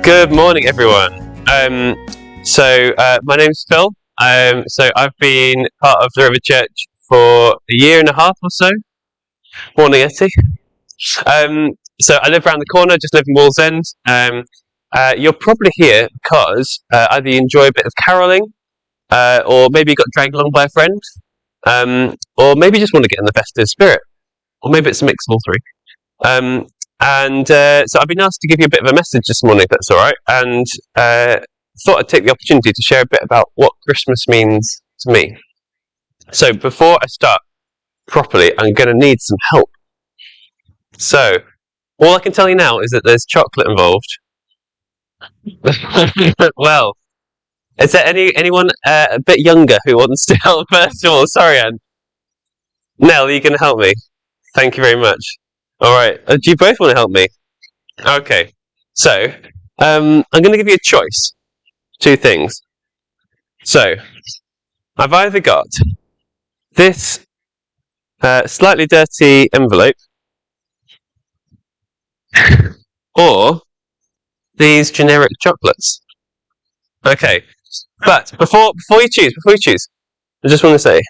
Good morning, everyone. My name's Phil. I've been part of the River Church for a year and a half or so. Morning, Etty. I live around the corner, just live in Wallsend. You're probably here because either you enjoy a bit of caroling, or maybe you got dragged along by a friend, or maybe you just want to get in the festive spirit, or maybe it's a mix of all three. So I've been asked to give you a bit of a message this morning, if that's all right, and thought I'd take the opportunity to share a bit about what Christmas means to me. So before I start properly, I'm going to need some help. So all I can tell you now is that there's chocolate involved. Well, is there anyone a bit younger who wants to help first of all? Sorry, Anne. Nell, are you going to help me? Thank you very much. All right. Do you both want to help me? Okay. So, I'm going to give you a choice. Two things. So, I've either got this slightly dirty envelope, or these generic chocolates. Okay. But before you choose, I just want to say,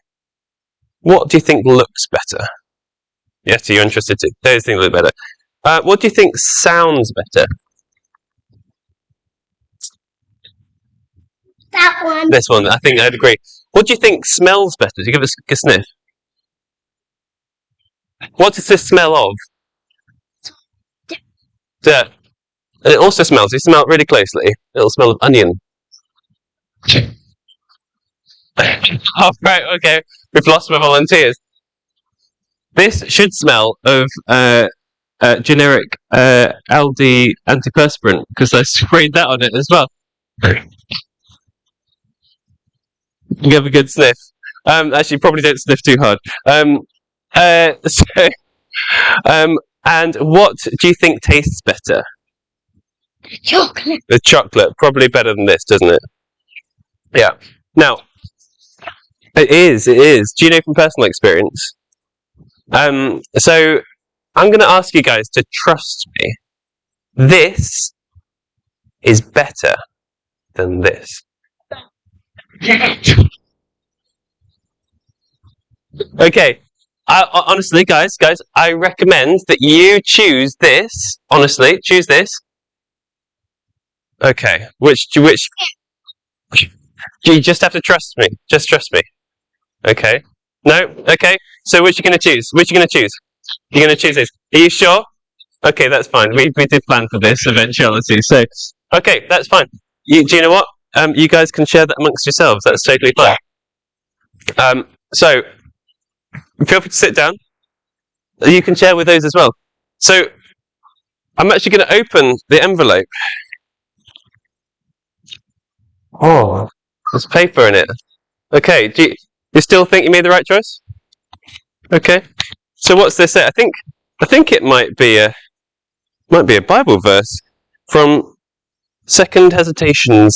what do you think looks better? Yes, you're interested too. Those things look better. What do you think sounds better? That one. This one, I think I'd agree. What do you think smells better? Do you give it a sniff? What does this smell of? Dirt. And it also smells, you smell it really closely, it'll smell of onion. Oh, right, okay. We've lost my volunteers. This should smell of generic Aldi antiperspirant, because I sprayed that on it as well. Give a good sniff. Actually, probably don't sniff too hard. And what do you think tastes better? Chocolate. The chocolate, probably better than this, doesn't it? Yeah. Now, it is. Do you know from personal experience? So I'm going to ask you guys to trust me. This is better than this. Okay. Honestly, guys, I recommend that you choose this. Honestly, choose this. Okay. Which you just have to trust me. Just trust me. Okay. No? Okay. So which are you going to choose? You're going to choose this. Are you sure? Okay, that's fine. We did plan for this eventuality. So, okay, that's fine. Do you know what? You guys can share that amongst yourselves. That's totally fine. So, feel free to sit down. You can share with those as well. So, I'm actually going to open the envelope. Oh, there's paper in it. Okay, do you still think you made the right choice? Okay. So what's this say? I think it might be a Bible verse from Second Hesitations.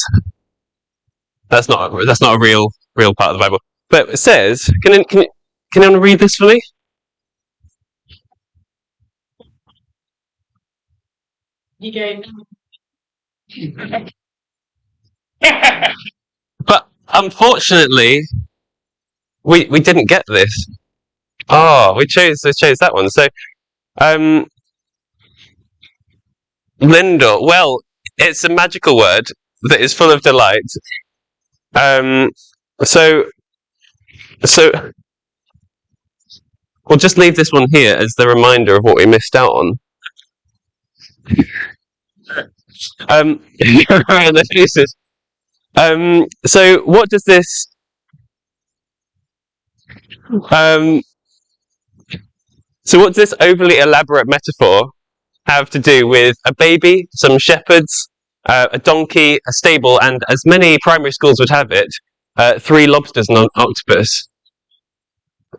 That's not a real part of the Bible. But it says, can anyone read this for me? You don't. But unfortunately, we didn't get this. Oh, we chose that one. So, Lindor. Well, it's a magical word that is full of delight. So we'll just leave this one here as the reminder of what we missed out on. The pieces. So what does this? So what does this overly elaborate metaphor have to do with a baby, some shepherds, a donkey, a stable, and as many primary schools would have it, 3 lobsters and an octopus?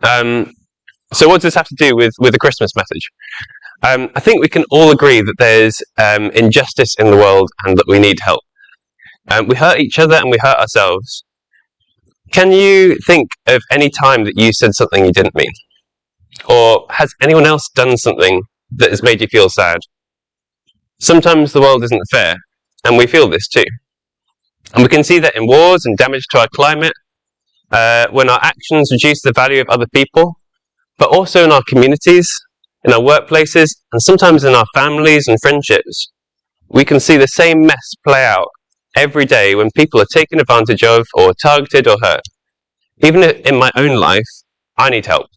So what does this have to do with the Christmas message? I think we can all agree that there's injustice in the world and that we need help. We hurt each other and we hurt ourselves. Can you think of any time that you said something you didn't mean? Or has anyone else done something that has made you feel sad? Sometimes the world isn't fair, and we feel this too. And we can see that in wars and damage to our climate, when our actions reduce the value of other people, but also in our communities, in our workplaces, and sometimes in our families and friendships. We can see the same mess play out every day when people are taken advantage of or targeted or hurt. Even in my own life, I need help.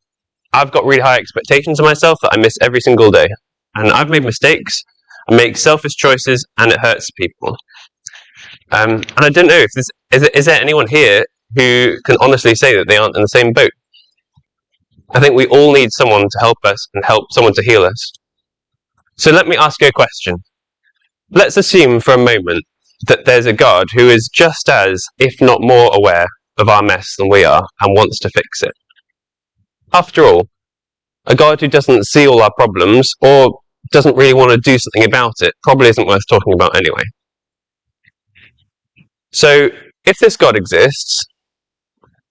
I've got really high expectations of myself that I miss every single day. And I've made mistakes, I make selfish choices, and it hurts people. And I don't know if is there anyone here who can honestly say that they aren't in the same boat? I think we all need someone to help us and help someone to heal us. So let me ask you a question. Let's assume for a moment that there's a God who is just as, if not more, aware of our mess than we are and wants to fix it. After all, a God who doesn't see all our problems or doesn't really want to do something about it probably isn't worth talking about anyway. So, if this God exists,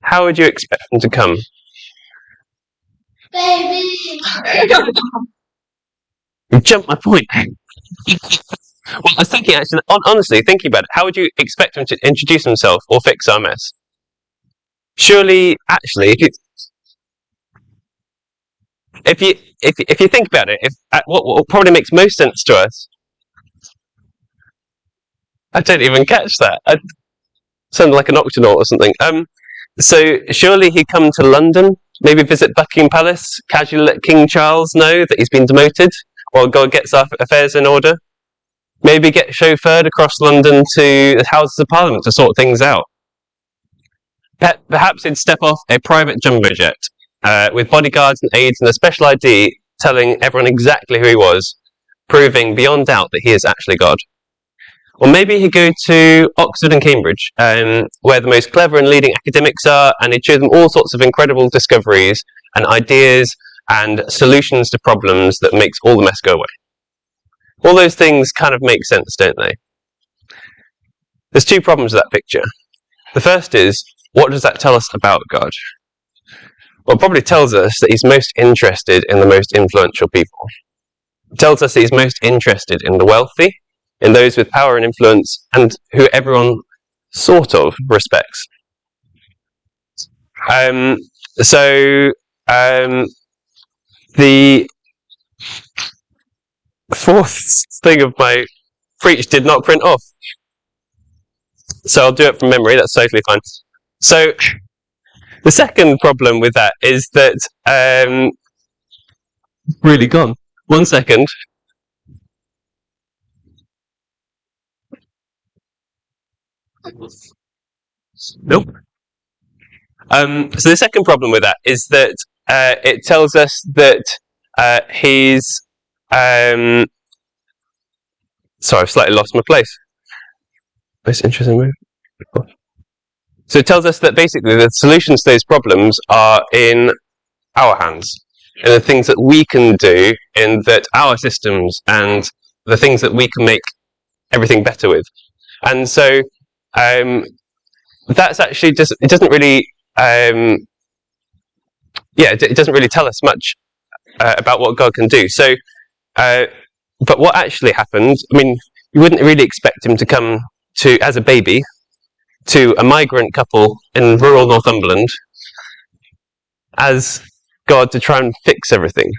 how would you expect him to come? Baby. You jumped my point. Well, I was thinking, actually, honestly, thinking about it, how would you expect him to introduce himself or fix our mess? Surely, actually, if you think about it, what probably makes most sense to us, I don't even catch that. I sound like an octonaut or something. So surely he'd come to London, maybe visit Buckingham Palace, casually let King Charles know that he's been demoted while God gets our affairs in order. Maybe get chauffeured across London to the Houses of Parliament to sort things out. Perhaps he'd step off a private jumbo jet with bodyguards and aides and a special ID telling everyone exactly who he was, proving beyond doubt that he is actually God. Or maybe he'd go to Oxford and Cambridge, where the most clever and leading academics are, and he'd show them all sorts of incredible discoveries and ideas and solutions to problems that makes all the mess go away. All those things kind of make sense, don't they? There's two problems with that picture. The first is, what does that tell us about God? Well, it probably tells us that he's most interested in the most influential people. It tells us that he's most interested in the wealthy, in those with power and influence, and who everyone sort of respects. The fourth thing of my preach did not print off. So I'll do it from memory, that's totally fine. So the second problem with that is that really gone. 1 second. Nope. So the second problem with that is that it tells us that he's sorry, I've slightly lost my place. Most interesting move. So it tells us that basically the solutions to those problems are in our hands, in the things that we can do, in that our systems and the things that we can make everything better with. And so that's actually just, it doesn't really, it doesn't really tell us much about what God can do. So, but what actually happened, I mean, you wouldn't really expect him to come to, as a baby, to a migrant couple in rural Northumberland as God to try and fix everything.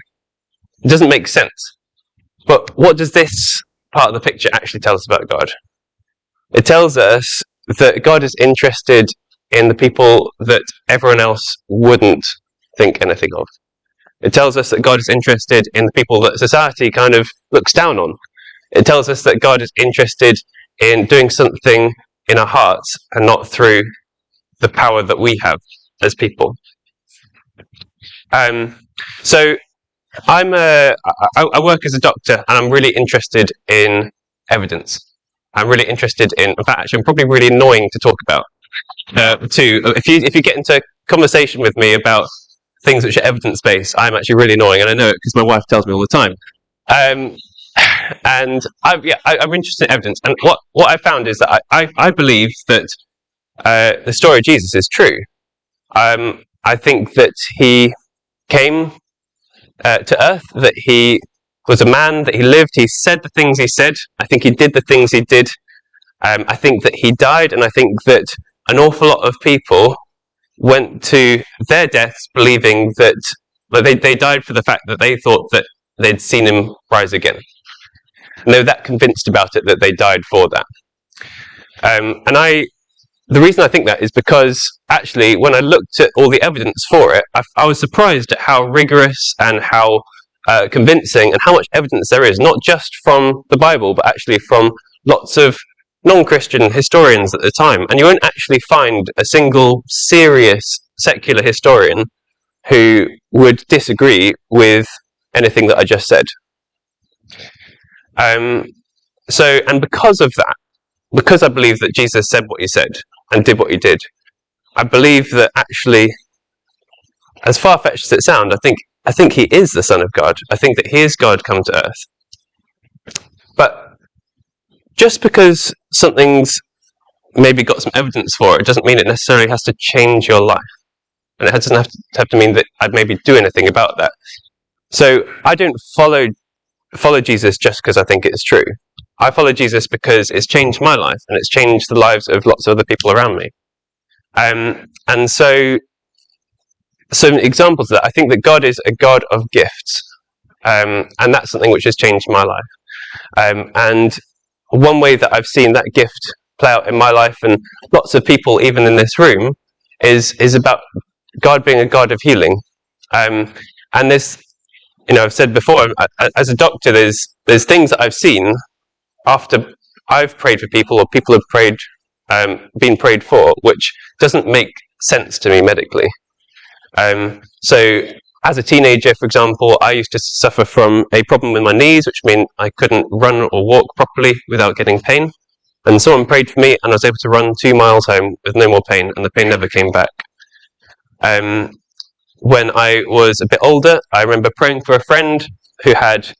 It doesn't make sense. But what does this part of the picture actually tell us about God? It tells us that God is interested in the people that everyone else wouldn't think anything of. It tells us that God is interested in the people that society kind of looks down on. It tells us that God is interested in doing something in our hearts and not through the power that we have as people. So I work as a doctor, and I'm really interested in evidence. I'm really interested in fact, actually, I'm probably really annoying to talk about. Too, if you get into a conversation with me about things which are evidence-based, I'm actually really annoying, and I know it because my wife tells me all the time. And I'm interested in evidence, and what I found is that I believe that the story of Jesus is true. I think that he came to earth, that he was a man, that he lived, he said the things he said. I think he did the things he did I think that he died, and I think that an awful lot of people went to their deaths believing that they died for the fact that they thought that they'd seen him rise again. And they were that convinced about it that they died for that. The reason I think that is because, actually, when I looked at all the evidence for it, I was surprised at how rigorous and how convincing and how much evidence there is, not just from the Bible, but actually from lots of non-Christian historians at the time. And you won't actually find a single serious secular historian who would disagree with anything that I just said. And because of that, because I believe that Jesus said what he said and did what he did, I believe that actually, as far-fetched as it sounds, I think he is the Son of God. I think that he is God come to earth. But just because something's maybe got some evidence for it doesn't mean it necessarily has to change your life. And it doesn't have to mean that I'd maybe do anything about that. So I don't follow Jesus just because I think it's true. I follow Jesus because it's changed my life and it's changed the lives of lots of other people around me. And so some examples of that, I think that God is a God of gifts. And that's something which has changed my life. And one way that I've seen that gift play out in my life, and lots of people even in this room, is about God being a God of healing. And this, I've said before, as a doctor, there's things that I've seen after I've prayed for people or people have been prayed for, which doesn't make sense to me medically. So as a teenager, for example, I used to suffer from a problem with my knees, which meant I couldn't run or walk properly without getting pain. And someone prayed for me, and I was able to run 2 miles home with no more pain, and the pain never came back. When I was a bit older, I remember praying for a friend who had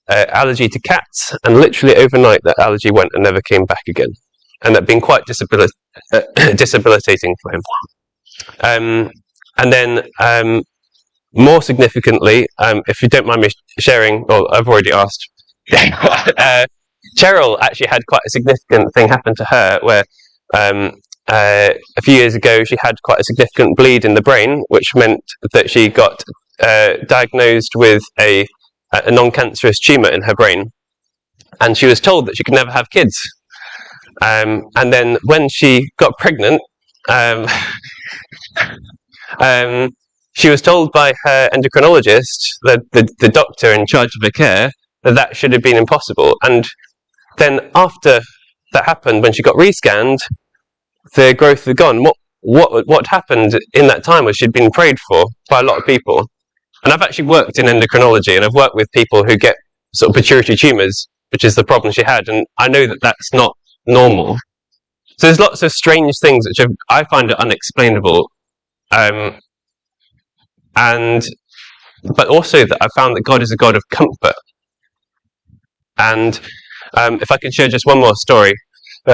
allergy to cats, and literally overnight that allergy went and never came back again. And that being quite disabilitating for him. And then, more significantly, if you don't mind me sharing, well, I've already asked, Cheryl actually had quite a significant thing happen to her where a few years ago she had quite a significant bleed in the brain, which meant that she got diagnosed with a non-cancerous tumour in her brain. And she was told that she could never have kids. And then when she got pregnant, she was told by her endocrinologist, the doctor in charge of her care, that should have been impossible. And then after that happened, when she got rescanned, the growth had gone. What happened in that time was she'd been prayed for by a lot of people. And I've actually worked in endocrinology, and I've worked with people who get sort of pituitary tumours, which is the problem she had, and I know that that's not normal. So there's lots of strange things which I find unexplainable. But also that I've found that God is a God of comfort. And if I can share just one more story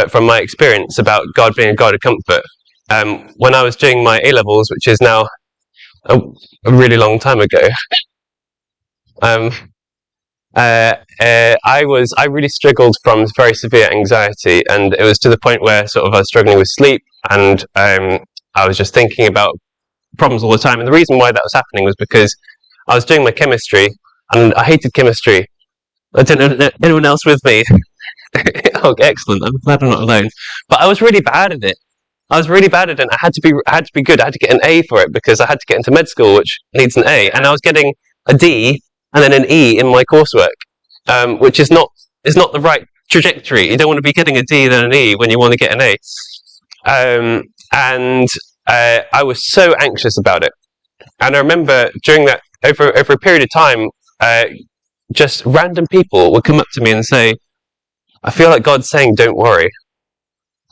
from my experience about God being a God of comfort. When I was doing my A-levels, which is now a really long time ago, I really struggled from very severe anxiety, and it was to the point where sort of I was struggling with sleep, and I was just thinking about problems all the time. And the reason why that was happening was because I was doing my chemistry, and I hated chemistry. I didn't know anyone else with me. Oh, excellent! I'm glad I'm not alone. But I was really bad at it. I had to be good. I had to get an A for it because I had to get into med school, which needs an A, and I was getting a D and then an E in my coursework, which is not the right trajectory. You don't want to be getting a D then an E when you want to get an A. And I was so anxious about it. And I remember during that, over a period of time, just random people would come up to me and say, "I feel like God's saying, don't worry."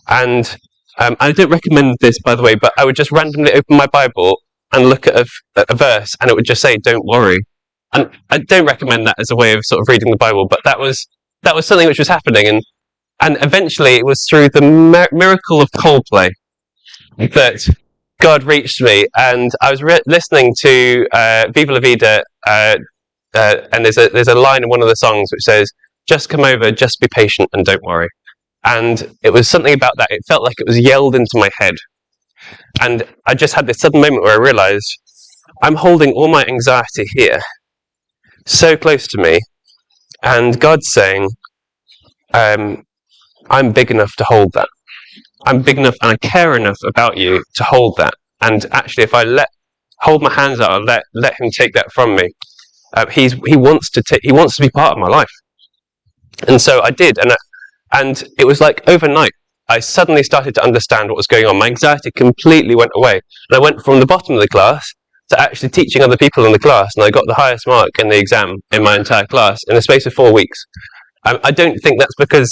And I don't recommend this, by the way, but I would just randomly open my Bible and look at a verse, and it would just say, "Don't worry." And I don't recommend that as a way of sort of reading the Bible, but that was something which was happening. And eventually it was through the miracle of Coldplay that God reached me. And I was listening to Viva La Vida, and there's a line in one of the songs which says, "Just come over, just be patient, and don't worry." And it was something about that. It felt like it was yelled into my head. And I just had this sudden moment where I realized I'm holding all my anxiety here, so close to me. And God's saying, I'm big enough to hold that. I'm big enough and I care enough about you to hold that. And actually, if I hold my hands out and let him take that from me, he wants to be part of my life. And so I did, and it was like overnight, I suddenly started to understand what was going on. My anxiety completely went away. And I went from the bottom of the class to actually teaching other people in the class, and I got the highest mark in the exam in my entire class in the space of 4 weeks. I don't think that's because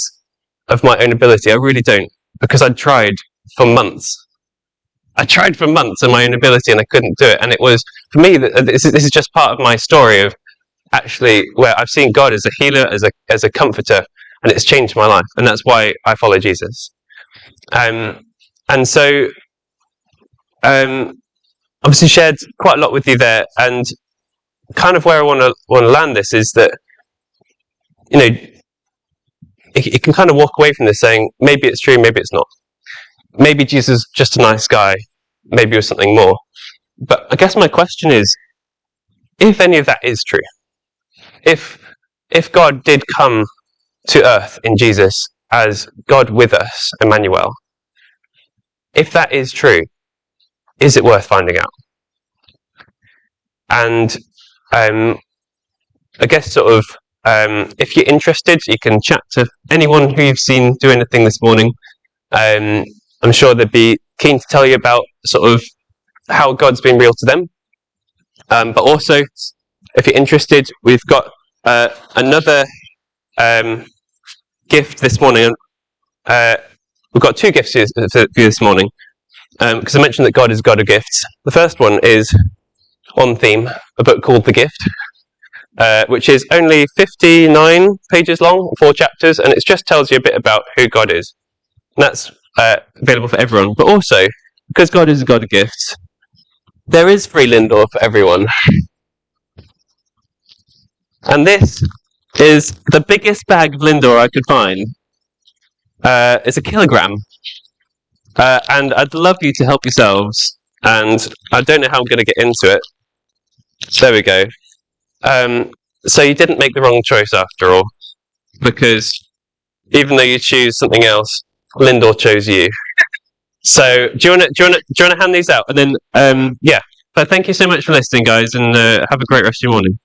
of my own ability. I really don't, because I tried for months. I tried for months in my own ability, and I couldn't do it. And it was, for me, this is just part of my story of actually where I've seen God as a healer, as a comforter, and it's changed my life. And that's why I follow Jesus. And so, obviously shared quite a lot with you there, and kind of where I want to land this is that, you know, it can kind of walk away from this saying, maybe it's true, maybe it's not. Maybe Jesus is just a nice guy, maybe it was something more. But I guess my question is, if any of that is true, if God did come to earth in Jesus as God with us, Emmanuel, if that is true, is it worth finding out? And I guess sort of, if you're interested, you can chat to anyone who you've seen do anything this morning. I'm sure they'd be keen to tell you about sort of how God's been real to them. But also, if you're interested, we've got another gift this morning. We've got 2 gifts for you this morning, because I mentioned that God is God of gifts. The first one is on theme, a book called The Gift, which is only 59 pages long, 4 chapters, and it just tells you a bit about who God is. And that's available for everyone. But also, because God is a God of gifts, there is free Lindor for everyone. And this is the biggest bag of Lindor I could find. It's 1 kilogram. And I'd love you to help yourselves. And I don't know how I'm going to get into it. There we go. So you didn't make the wrong choice after all, because even though you choose something else, Lindor chose you. So do you want to hand these out? And then yeah. But thank you so much for listening, guys, and have a great rest of your morning.